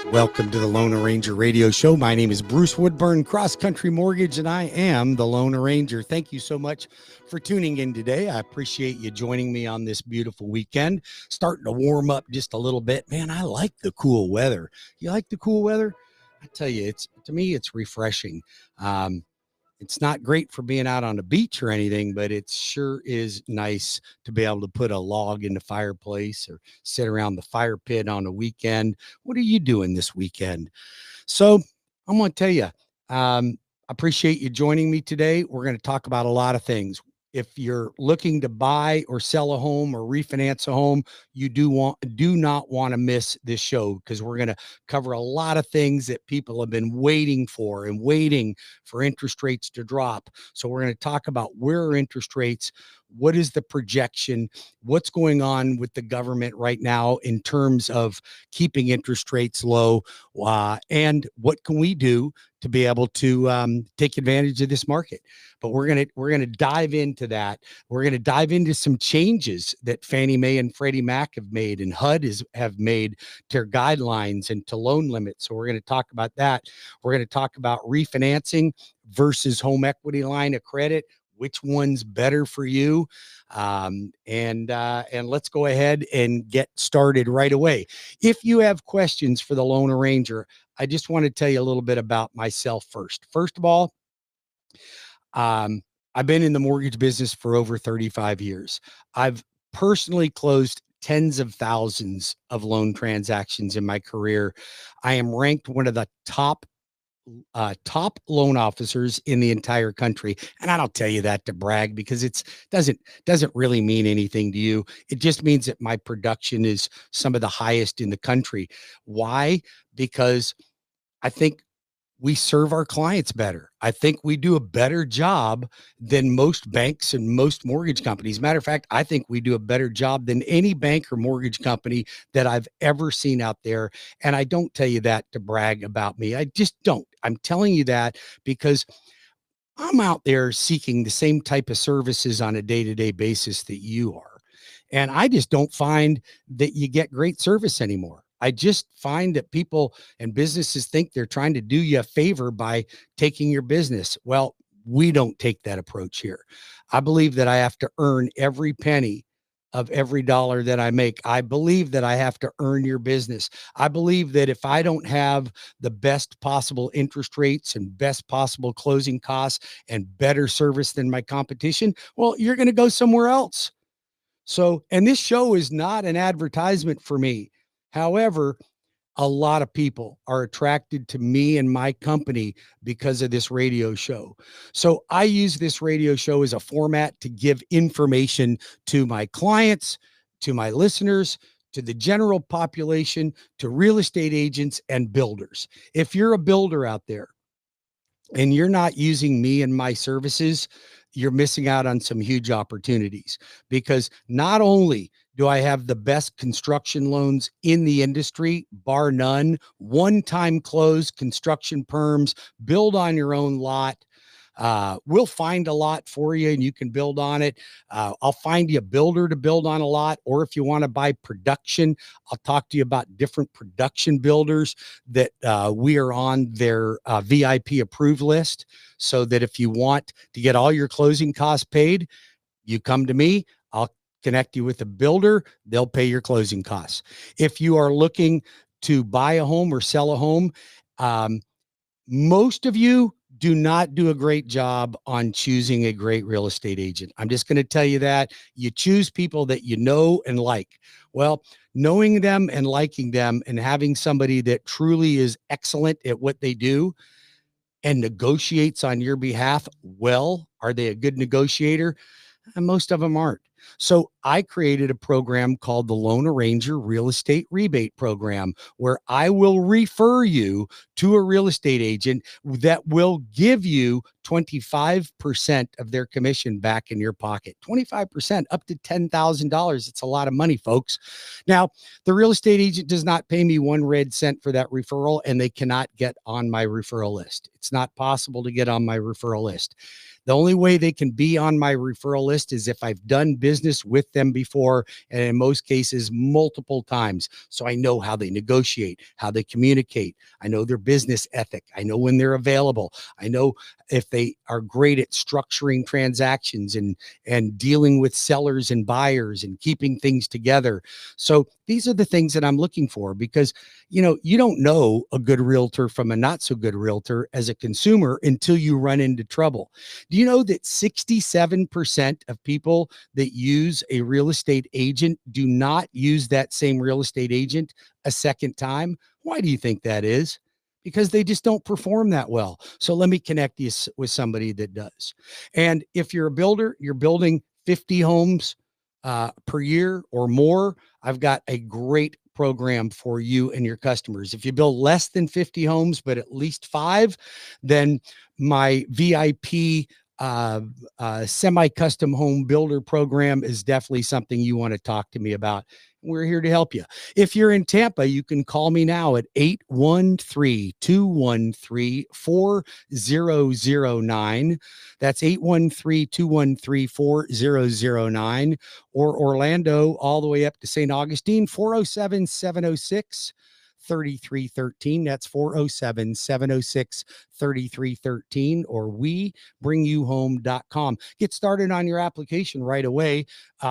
Welcome to the Lone Ranger Radio Show. My name is Bruce Woodburn, CrossCountry Mortgage, and I am the Lone Ranger. Thank you so much for tuning in today. I appreciate you joining me on this beautiful weekend. Starting to warm up just a little bit. Man, I like the cool weather. You like the cool weather? I tell you, to me, it's refreshing. It's not great for being out on the beach or anything, but it sure is nice to be able to put a log in the fireplace or sit around the fire pit on a weekend. What are you doing this weekend? So I'm going to tell you, I appreciate you joining me today. We're going to talk about a lot of things. If you're looking to buy or sell a home or refinance a home, you do not want to miss this show, because we're going to cover a lot of things that people have been waiting for interest rates to drop. So we're going to talk about where are interest rates, what is the projection, what's going on with the government right now in terms of keeping interest rates low, and what can we do to be able to take advantage of this market. But we're gonna dive into that. We're gonna dive into some changes that Fannie Mae and Freddie Mac have made, and HUD have made to their guidelines and to loan limits. So we're gonna talk about that. We're gonna talk about refinancing versus home equity line of credit. Which one's better for you? And let's go ahead and get started right away. If you have questions for the Lone Ranger, I just want to tell you a little bit about myself first. First of all, I've been in the mortgage business for over 35 years. I've personally closed tens of thousands of loan transactions in my career. I am ranked one of the top loan officers in the entire country. And I don't tell you that to brag, because it doesn't really mean anything to you. It just means that my production is some of the highest in the country. Why? Because I think we serve our clients better. I think we do a better job than most banks and most mortgage companies. Matter of fact, I think we do a better job than any bank or mortgage company that I've ever seen out there. And I don't tell you that to brag about me. I just don't. I'm telling you that because I'm out there seeking the same type of services on a day-to-day basis that you are. And I just don't find that you get great service anymore. I just find that people and businesses think they're trying to do you a favor by taking your business. Well, we don't take that approach here. I believe that I have to earn every penny of every dollar that I make. I believe that I have to earn your business. I believe that if I don't have the best possible interest rates and best possible closing costs and better service than my competition, well, you're going to go somewhere else. So, and this show is not an advertisement for me. However, a lot of people are attracted to me and my company because of this radio show. So I use this radio show as a format to give information to my clients, to my listeners, to the general population, to real estate agents and builders. If you're a builder out there and you're not using me and my services, you're missing out on some huge opportunities, because not only do I have the best construction loans in the industry, bar none, one-time close, construction perms, build on your own lot. We'll find a lot for you and you can build on it. I'll find you a builder to build on a lot. Or if you want to buy production, I'll talk to you about different production builders that we are on their VIP approved list, so that if you want to get all your closing costs paid, you come to me. I'll connect you with a builder. They'll pay your closing costs. If you are looking to buy a home or sell a home, most of you do not do a great job on choosing a great real estate agent. I'm just going to tell you that. You choose people that you know and like. Well, knowing them and liking them and having somebody that truly is excellent at what they do and negotiates on your behalf, well, are they a good negotiator? And most of them aren't. So I created a program called the Lone Ranger Real Estate Rebate Program, where I will refer you to a real estate agent that will give you 25% of their commission back in your pocket. 25%, up to $10,000. It's a lot of money, folks. Now, the real estate agent does not pay me 1 red cent for that referral, and they cannot get on my referral list. It's not possible to get on my referral list. The only way they can be on my referral list is if I've done business with them before, and in most cases, multiple times. So I know how they negotiate, how they communicate. I know their business ethic. I know when they're available. I know if they are great at structuring transactions and dealing with sellers and buyers and keeping things together. So these are the things that I'm looking for, because you don't know a good realtor from a not so good realtor as a consumer until you run into trouble. Do you know that 67% of people that use a real estate agent do not use that same real estate agent a second time? Why do you think that is? Because they just don't perform that well. So let me connect you with somebody that does. And if you're a builder, you're building 50 homes per year or more, I've got a great program for you and your customers. If you build less than 50 homes, but at least 5, then my VIP semi-custom home builder program is definitely something you want to talk to me about. We're here to help you. If you're in Tampa, you can call me now at 813-213-4009. That's 813-213-4009. Or Orlando, all the way up to St. Augustine, 407-706-3313. That's 407-706-3313, or webringyouhome.com. Get started on your application right away.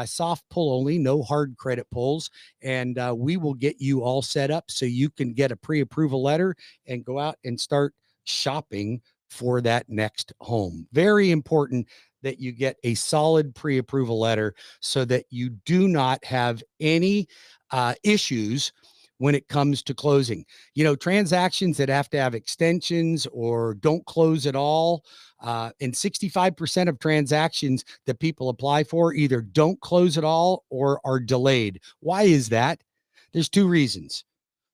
Soft pull only, no hard credit pulls. And we will get you all set up so you can get a pre-approval letter and go out and start shopping for that next home. Very important that you get a solid pre-approval letter so that you do not have any issues when it comes to closing. Transactions that have to have extensions or don't close at all. And 65% of transactions that people apply for either don't close at all or are delayed. Why is that? There's 2 reasons.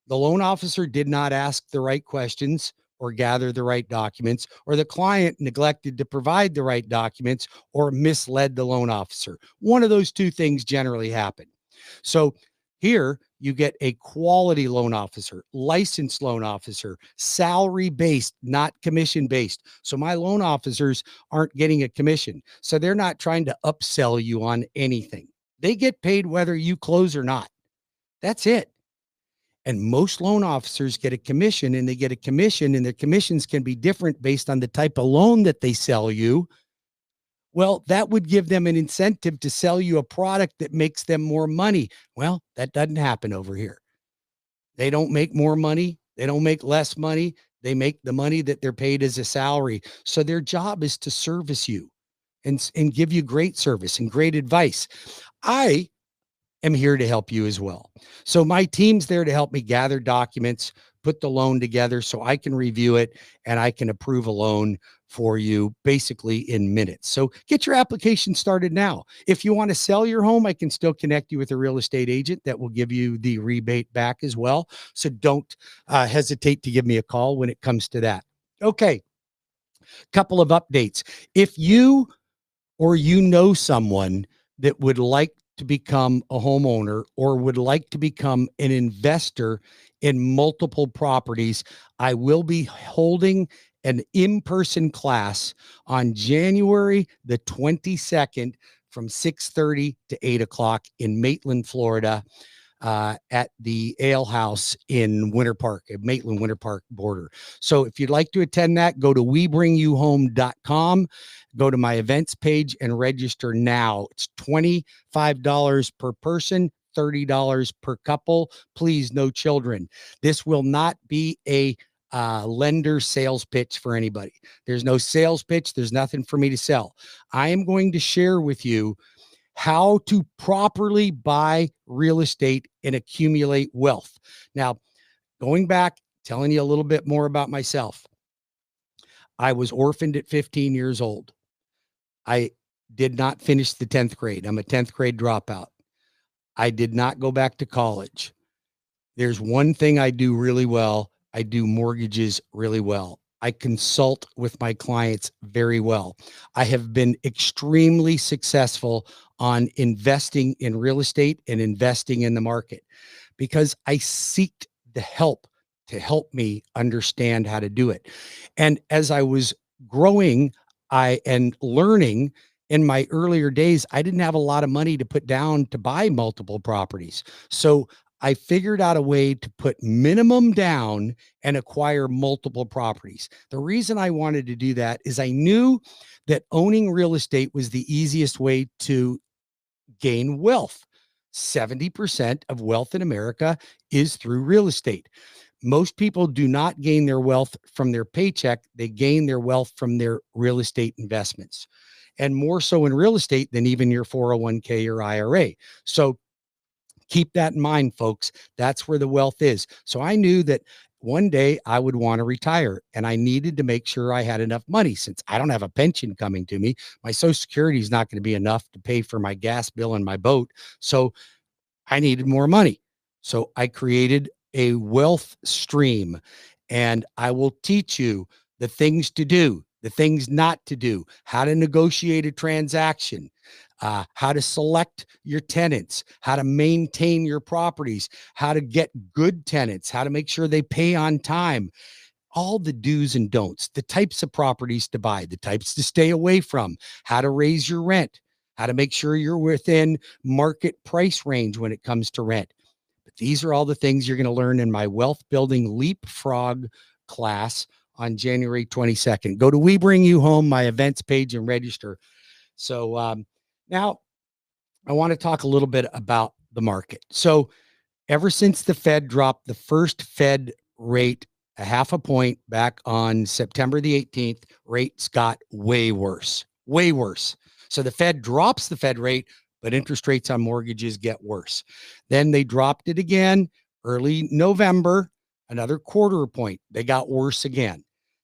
The loan officer did not ask the right questions or gather the right documents, or the client neglected to provide the right documents or misled the loan officer. One of those 2 things generally happen. So here you get a quality loan officer, licensed loan officer, salary based, not commission based. So my loan officers aren't getting a commission. So they're not trying to upsell you on anything. They get paid whether you close or not. That's it. And most loan officers get a commission, and they get a commission, and their commissions can be different based on the type of loan that they sell you. Well, that would give them an incentive to sell you a product that makes them more money. Well, that doesn't happen over here. They don't make more money. They don't make less money. They make the money that they're paid as a salary. So their job is to service you and give you great service and great advice. I am here to help you as well. So my team's there to help me gather documents, put the loan together so I can review it and I can approve a loan for you basically in minutes. So get your application started now. If you want to sell your home, I can still connect you with a real estate agent that will give you the rebate back as well. So don't hesitate to give me a call when it comes to that. Okay. Couple of updates. If you or someone that would like to become a homeowner or would like to become an investor in multiple properties, I will be holding an in-person class on January the 22nd from 6:30 to 8 o'clock in Maitland, Florida, at the Ale House in Winter Park, at Maitland Winter Park border. So if you'd like to attend that, go to webringyouhome.com, go to my events page and register now. It's $25 per person, $30 per couple. Please, no children. This will not be a lender sales pitch for anybody. There's no sales pitch. There's nothing for me to sell. I am going to share with you how to properly buy real estate and accumulate wealth. Now, going back, telling you a little bit more about myself. I was orphaned at 15 years old. I did not finish the 10th grade. I'm a 10th grade dropout. I did not go back to college. There's one thing I do really well. I do mortgages really well. I consult with my clients very well. I have been extremely successful on investing in real estate and investing in the market because I seek the help to help me understand how to do it. And as I was growing, and learning in my earlier days, I didn't have a lot of money to put down to buy multiple properties. So I figured out a way to put minimum down and acquire multiple properties. The reason I wanted to do that is I knew that owning real estate was the easiest way to gain wealth. 70% of wealth in America is through real estate. Most people do not gain their wealth from their paycheck. They gain their wealth from their real estate investments, and more so in real estate than even your 401k or IRA. So keep that in mind, folks. That's where the wealth is. So I knew that one day I would want to retire, and I needed to make sure I had enough money. Since I don't have a pension coming to me, my Social Security is not going to be enough to pay for my gas bill and my boat. So I needed more money. So I created a wealth stream, and I will teach you the things to do, the things not to do, how to negotiate a transaction, how to select your tenants, how to maintain your properties, how to get good tenants, how to make sure they pay on time, all the do's and don'ts, the types of properties to buy, the types to stay away from, how to raise your rent, how to make sure you're within market price range when it comes to rent. But these are all the things you're going to learn in my wealth building leapfrog class on January 22nd. Go to We Bring You Home, my events page, and register. So now I want to talk a little bit about the market. So ever since the Fed dropped the first Fed rate a half a point back on September the 18th, rates got way worse, way worse. So the Fed drops the Fed rate, but interest rates on mortgages get worse. Then they dropped it again early November, another quarter point. They got worse again.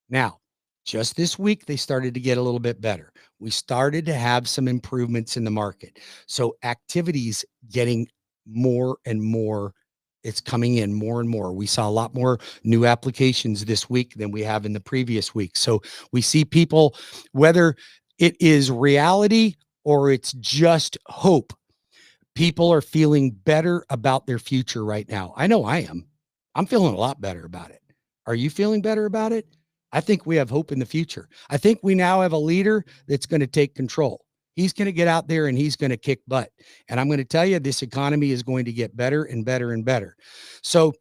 Now, just this week, they started to get a little bit better. We started to have some improvements in the market. So activities getting more and more. It's coming in more and more. We saw a lot more new applications this week than we have in the previous week. So we see people, whether it is reality or it's just hope, people are feeling better about their future right now. I know I am. I'm feeling a lot better about it. Are you feeling better about it? I think we have hope in the future. I think we now have a leader that's going to take control. He's going to get out there and he's going to kick butt. And I'm going to tell you, this economy is going to get better and better and better. So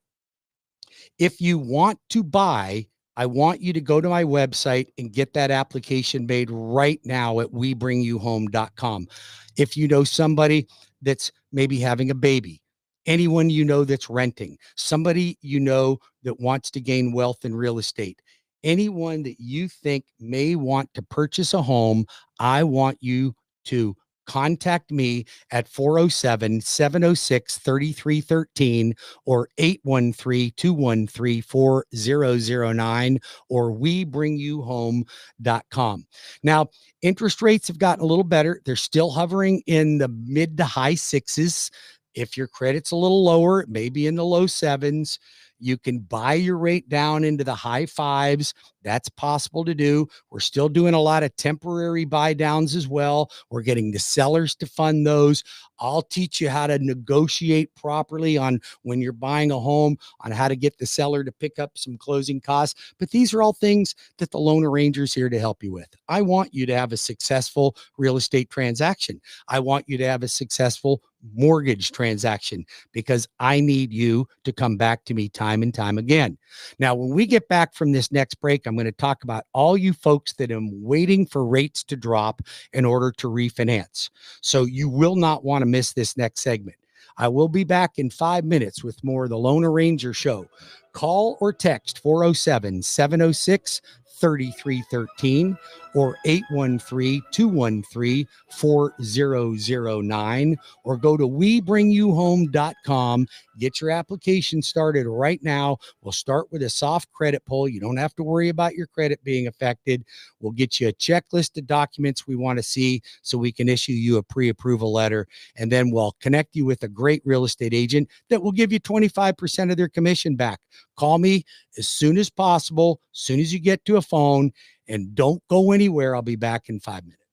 if you want to buy, I want you to go to my website and get that application made right now at webringyouhome.com. If you know somebody that's maybe having a baby, anyone you know that's renting, somebody you know that wants to gain wealth in real estate, anyone that you think may want to purchase a home, I want you to contact me at 407-706-3313 or 813-213-4009 or webringyouhome.com. Now, interest rates have gotten a little better. They're still hovering in the mid to high sixes. If your credit's a little lower, it may be in the low sevens. You can buy your rate down into the high fives. That's possible to do. We're still doing a lot of temporary buy downs as well. We're getting the sellers to fund those. I'll teach you how to negotiate properly on when you're buying a home, on how to get the seller to pick up some closing costs. But these are all things that the Loan Arranger is here to help you with. I want you to have a successful real estate transaction. I want you to have a successful mortgage transaction because I need you to come back to me time and time again. Now, when we get back from this next break, I'm going to talk about all you folks that are waiting for rates to drop in order to refinance. So you will not want to miss this next segment. I will be back in 5 minutes with more of the Loan Arranger Show. Call or text 407-706-3313 or 813-213-4009 or go to webringyouhome.com. Get your application started right now. We'll start with a soft credit pull. You don't have to worry about your credit being affected. We'll get you a checklist of documents we want to see so we can issue you a pre-approval letter. And then we'll connect you with a great real estate agent that will give you 25% of their commission back. Call me as soon as possible, as soon as you get to a phone, and don't go anywhere. I'll be back in 5 minutes.